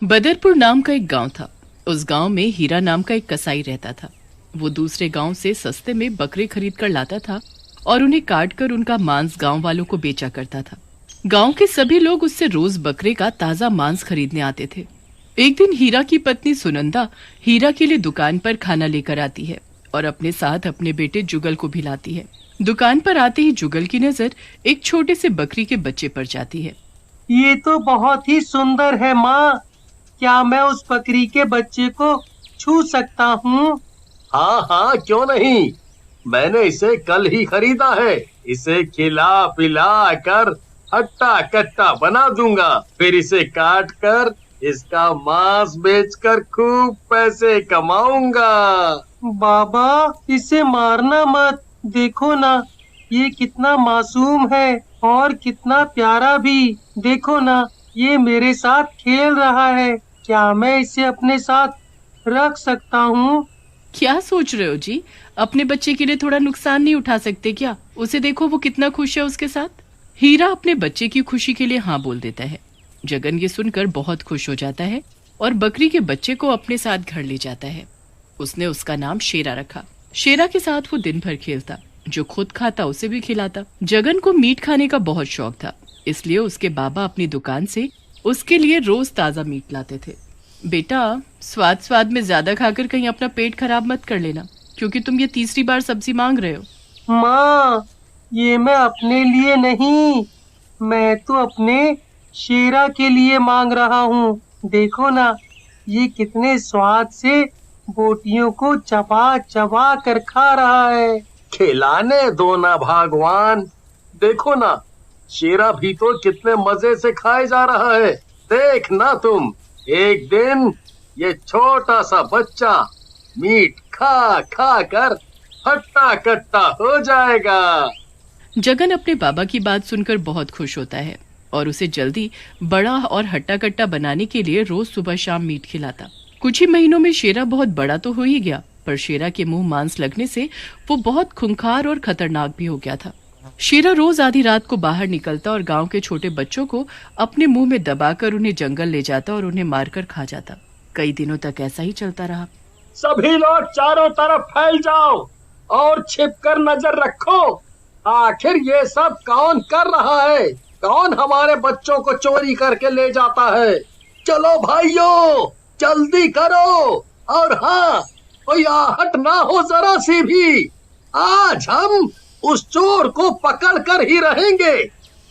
बदरपुर नाम का एक गांव था। उस गांव में हीरा नाम का एक कसाई रहता था। वो दूसरे गांव से सस्ते में बकरे खरीद कर लाता था और उन्हें काट कर उनका मांस गांव वालों को बेचा करता था। गांव के सभी लोग उससे रोज बकरे का ताजा मांस खरीदने आते थे। एक दिन हीरा की पत्नी सुनंदा हीरा के लिए दुकान पर खाना लेकर आती है और अपने साथ अपने बेटे जुगल को भी लाती है। दुकान पर आते ही जुगल की नजर एक छोटे से बकरी के बच्चे पर जाती है। ये तो बहुत ही सुंदर है माँ। क्या मैं उस बकरी के बच्चे को छू सकता हूँ? हाँ हाँ, क्यों नहीं। मैंने इसे कल ही खरीदा है। इसे खिला पिला कर हट्टा कट्टा बना दूंगा, फिर इसे काट कर इसका मांस बेचकर खूब पैसे कमाऊंगा। बाबा, इसे मारना मत। देखो ना, ये कितना मासूम है और कितना प्यारा भी। देखो ना, ये मेरे साथ खेल रहा है। क्या मैं इसे अपने साथ रख सकता हूँ? क्या सोच रहे हो जी? अपने बच्चे के लिए थोड़ा नुकसान नहीं उठा सकते क्या? उसे देखो, वो कितना खुश है उसके साथ। हीरा अपने बच्चे की खुशी के लिए हाँ बोल देता है। जगन ये सुनकर बहुत खुश हो जाता है और बकरी के बच्चे को अपने साथ घर ले जाता है। उसने उसका नाम शेरा रखा। शेरा के साथ वो दिन भर खेलता, जो खुद खाता उसे भी खिलाता। जगन को मीट खाने का बहुत शौक था, इसलिए उसके बाबा अपनी दुकान से उसके लिए रोज ताजा मीट लाते थे। बेटा, स्वाद स्वाद में ज्यादा खाकर कहीं अपना पेट खराब मत कर लेना, क्योंकि तुम ये तीसरी बार सब्जी मांग रहे हो। माँ, ये मैं अपने लिए नहीं, मैं तो अपने शेरा के लिए मांग रहा हूँ। देखो ना, ये कितने स्वाद से बोटियों को चबा चबा कर खा रहा है। खिलाने दो ना भगवान। देखो ना, शेरा भी तो कितने मजे से खाए जा रहा है। देख ना तुम, एक दिन ये छोटा सा बच्चा मीट खा खा कर हट्टा कट्टा हो जाएगा। जगन अपने बाबा की बात सुनकर बहुत खुश होता है और उसे जल्दी बड़ा और हट्टा कट्टा बनाने के लिए रोज सुबह शाम मीट खिलाता। कुछ ही महीनों में शेरा बहुत बड़ा तो हो ही गया, पर शेरा के मुंह मांस लगने से वो बहुत खूंखार और खतरनाक भी हो गया था। शेरा रोज आधी रात को बाहर निकलता और गांव के छोटे बच्चों को अपने मुंह में दबाकर उन्हें जंगल ले जाता और उन्हें मारकर खा जाता। कई दिनों तक ऐसा ही चलता रहा। सभी लोग चारों तरफ फैल जाओ और छिपकर नजर रखो। आखिर ये सब कौन कर रहा है? कौन हमारे बच्चों को चोरी करके ले जाता है? चलो भाइयों, जल्दी करो। और हाँ, कोई आहट ना हो जरा सी भी। आज हम उस चोर को पकड़ कर ही रहेंगे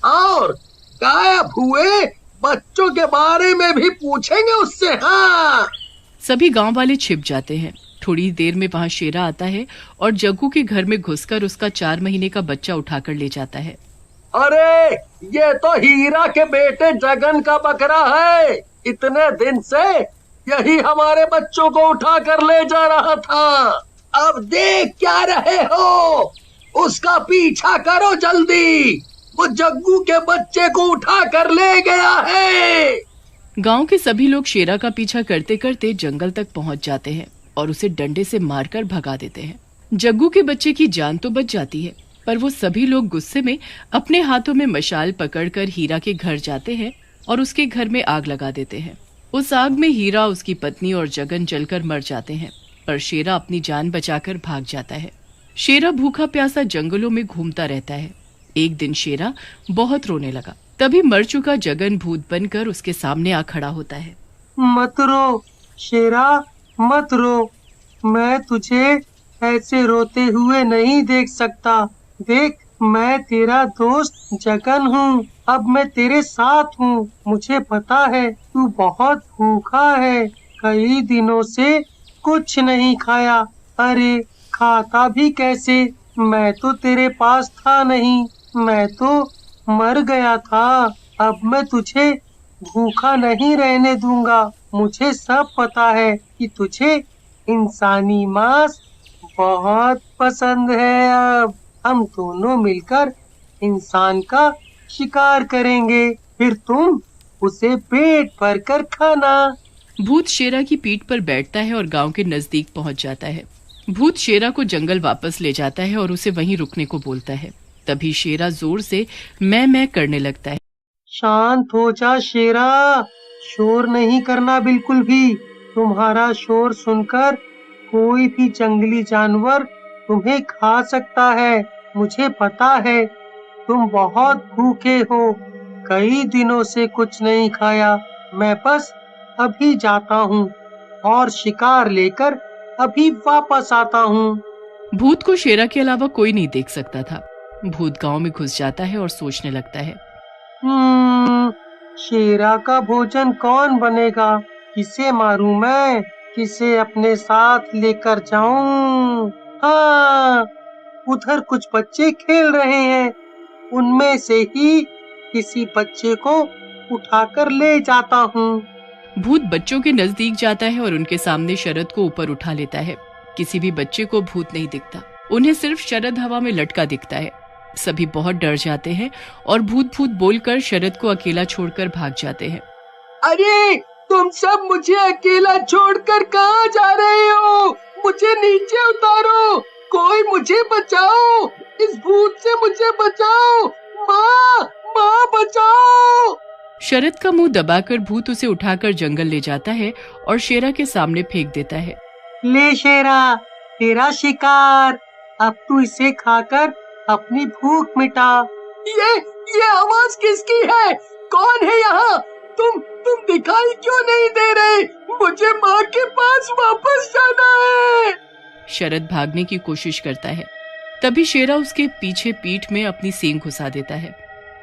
और गायब हुए बच्चों के बारे में भी पूछेंगे उससे। हाँ, सभी गांव वाले छिप जाते हैं। थोड़ी देर में वहां शेरा आता है और जग्गू के घर में घुसकर उसका 4 महीने का बच्चा उठाकर ले जाता है। अरे, ये तो हीरा के बेटे जगन का बकरा है। इतने दिन से यही हमारे बच्चों को उठा कर ले जा रहा था। अब देख क्या रहे हो? उसका पीछा करो जल्दी। वो जग्गू के बच्चे को उठा कर ले गया है। गांव के सभी लोग शेरा का पीछा करते करते जंगल तक पहुंच जाते हैं और उसे डंडे से मारकर भगा देते हैं। जग्गू के बच्चे की जान तो बच जाती है, पर वो सभी लोग गुस्से में अपने हाथों में मशाल पकड़कर हीरा के घर जाते हैं और उसके घर में आग लगा देते हैं। उस आग में हीरा, उसकी पत्नी और जगन जलकर मर जाते हैं, पर शेरा अपनी जान बचाकर भाग जाता है। शेरा भूखा प्यासा जंगलों में घूमता रहता है। एक दिन शेरा बहुत रोने लगा। तभी मर चुका जगन भूत बनकर उसके सामने आ खड़ा होता है। मत रो शेरा, मत रो। मैं तुझे ऐसे रोते हुए नहीं देख सकता। देख, मैं तेरा दोस्त जगन हूँ। अब मैं तेरे साथ हूँ। मुझे पता है तू बहुत भूखा है। कई दिनों से कुछ नहीं खाया। अरे, खाता भी कैसे? मैं तो तेरे पास था नहीं, मैं तो मर गया था। अब मैं तुझे भूखा नहीं रहने दूंगा। मुझे सब पता है कि तुझे इंसानी मांस बहुत पसंद है। अब हम दोनों मिलकर इंसान का शिकार करेंगे, फिर तुम उसे पेट भर कर खाना। भूत शेरा की पीठ पर बैठता है और गांव के नजदीक पहुंच जाता है। भूत शेरा को जंगल वापस ले जाता है और उसे वहीं रुकने को बोलता है। तभी शेरा जोर से मैं करने लगता है। शांत हो जा शेरा, शोर नहीं करना बिल्कुल भी। तुम्हारा शोर सुनकर कोई भी जंगली जानवर तुम्हें खा सकता है। मुझे पता है तुम बहुत भूखे हो, कई दिनों से कुछ नहीं खाया। मैं बस अभी जाता हूँ और शिकार लेकर अभी वापस आता हूँ। भूत को शेरा के अलावा कोई नहीं देख सकता था। भूत गांव में घुस जाता है और सोचने लगता है, शेरा का भोजन कौन बनेगा? किसे मारूं मैं? किसे अपने साथ लेकर जाऊं? हाँ, उधर कुछ बच्चे खेल रहे हैं, उनमें से ही किसी बच्चे को उठाकर ले जाता हूँ। भूत बच्चों के नजदीक जाता है और उनके सामने शरद को ऊपर उठा लेता है। किसी भी बच्चे को भूत नहीं दिखता, उन्हें सिर्फ शरद हवा में लटका दिखता है। सभी बहुत डर जाते हैं और भूत भूत बोलकर शरद को अकेला छोड़कर भाग जाते हैं। अरे तुम सब मुझे अकेला छोड़कर कहाँ जा रहे हो? मुझे नीचे उतारो, कोई मुझे बचाओ, इस भूत से मुझे बचाओ। माँ, माँ बचाओ। शरद का मुंह दबाकर भूत उसे उठाकर जंगल ले जाता है और शेरा के सामने फेंक देता है। ले शेरा, तेरा शिकार, अब तू इसे खाकर अपनी भूख मिटा। ये आवाज किसकी है? कौन है यहाँ? तुम दिखाई क्यों नहीं दे रहे? मुझे माँ के पास वापस जाना है। शरद भागने की कोशिश करता है, तभी शेरा उसके पीछे पीठ में अपनी सींग घुसा देता है।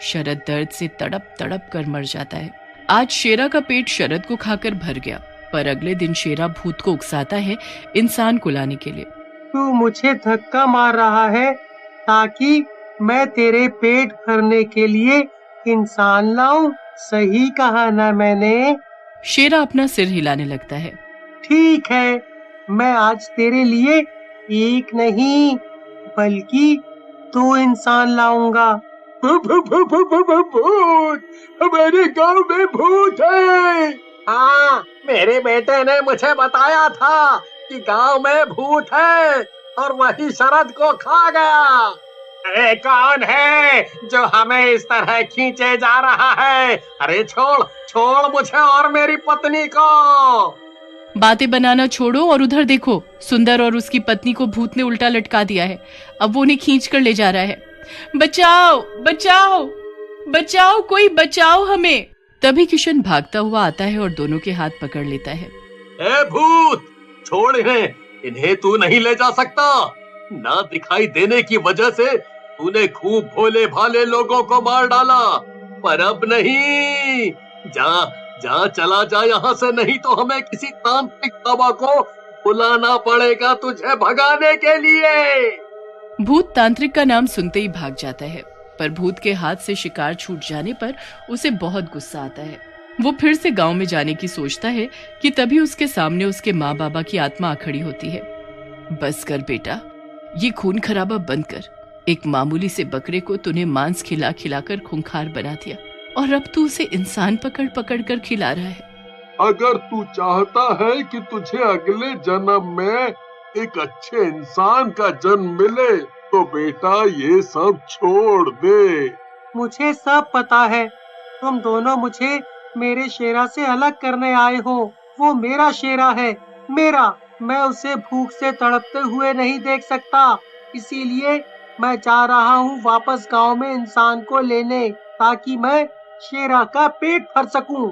शरद दर्द से तड़प तड़प कर मर जाता है। आज शेरा का पेट शरद को खाकर भर गया, पर अगले दिन शेरा भूत को उकसाता है इंसान को लाने के लिए। तू मुझे धक्का मार रहा है ताकि मैं तेरे पेट भरने के लिए इंसान लाऊं, सही कहा ना मैंने? शेरा अपना सिर हिलाने लगता है। ठीक है, मैं आज तेरे लिए एक नहीं बल्कि 2 इंसान लाऊंगा। भूत, हमारे गांव में भूत है। हाँ, मेरे बेटे ने मुझे बताया था कि गांव में भूत है और वही शरद को खा गया। अरे कौन है जो हमें इस तरह खींचे जा रहा है? अरे छोड़ मुझे और मेरी पत्नी को। बातें बनाना छोड़ो और उधर देखो, सुंदर और उसकी पत्नी को भूत ने उल्टा लटका दिया है। अब वो उन्हें खींच कर ले जा रहा है। बचाओ बचाओ बचाओ, कोई बचाओ हमें। तभी किशन भागता हुआ आता है और दोनों के हाथ पकड़ लेता है। ए भूत, छोड़ इन्हें तू नहीं ले जा सकता। ना दिखाई देने की वजह से तूने खूब भोले भाले लोगों को मार डाला, पर अब नहीं। जा चला जा यहाँ से, नहीं तो हमें किसी तांत्रिक बाबा को बुलाना पड़ेगा तुझे भगाने के लिए। भूत तांत्रिक का नाम सुनते ही भाग जाता है, पर भूत के हाथ से शिकार छूट जाने पर उसे बहुत गुस्सा आता है। वो फिर से गांव में जाने की सोचता है कि तभी उसके सामने उसके माँ बाबा की आत्मा आ खड़ी होती है। बस कर बेटा, ये खून खराबा बंद कर। एक मामूली से बकरे को तूने मांस खिला खिलाकर खूंखार बना दिया और अब तू उसे इंसान पकड़ पकड़ कर खिला रहा है। अगर तू चाहता है कि तुझे अगले जन्म में एक अच्छे इंसान का जन्म मिले तो बेटा ये सब छोड़ दे। मुझे सब पता है, तुम दोनों मुझे मेरे शेरा से अलग करने आए हो। वो मेरा शेरा है, मेरा। मैं उसे भूख से तड़पते हुए नहीं देख सकता, इसीलिए मैं जा रहा हूँ वापस गांव में इंसान को लेने, ताकि मैं शेरा का पेट भर सकूं।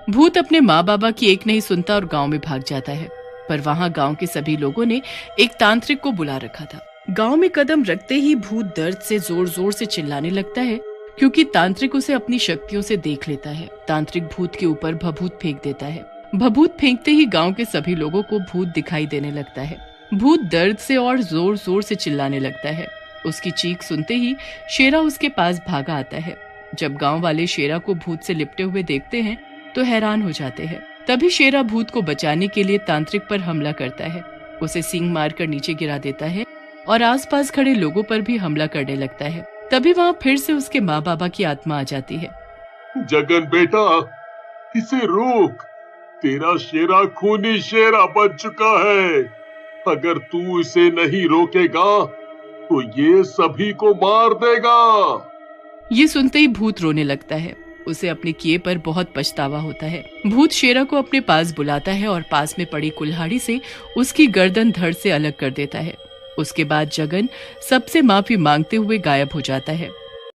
भूत अपने माँ बाबा की एक नहीं सुनता और गांव में भाग जाता है, पर वहाँ गांव के सभी लोगों ने एक तांत्रिक को बुला रखा था। गांव में कदम रखते ही भूत दर्द से जोर जोर से चिल्लाने लगता है, क्योंकि तांत्रिक उसे अपनी शक्तियों से देख लेता है। तांत्रिक भूत के ऊपर भभूत फेंक देता है। भभूत फेंकते ही गांव के सभी लोगों को भूत दिखाई देने लगता है। भूत दर्द से और जोर जोर से चिल्लाने लगता है। उसकी चीख सुनते ही शेरा उसके पास भागा आता है। जब गांव वाले शेरा को भूत से लिपटे हुए देखते हैं तो हैरान हो जाते हैं। तभी शेरा भूत को बचाने के लिए तांत्रिक पर हमला करता है। उसे सींग मारकर नीचे गिरा देता है और आसपास खड़े लोगों पर भी हमला करने लगता है। तभी वहाँ फिर से उसके माँ बाबा की आत्मा आ जाती है। जगन बेटा, इसे रोक, तेरा शेरा खूनी शेरा बन चुका है। अगर तू इसे नहीं रोकेगा तो ये सभी को मार देगा। ये सुनते ही भूत रोने लगता है। उसे अपने किए पर बहुत पछतावा होता है। भूत शेरा को अपने पास बुलाता है और पास में पड़ी कुल्हाड़ी से उसकी गर्दन धड़ से अलग कर देता है। उसके बाद जगन सबसे माफी मांगते हुए गायब हो जाता है।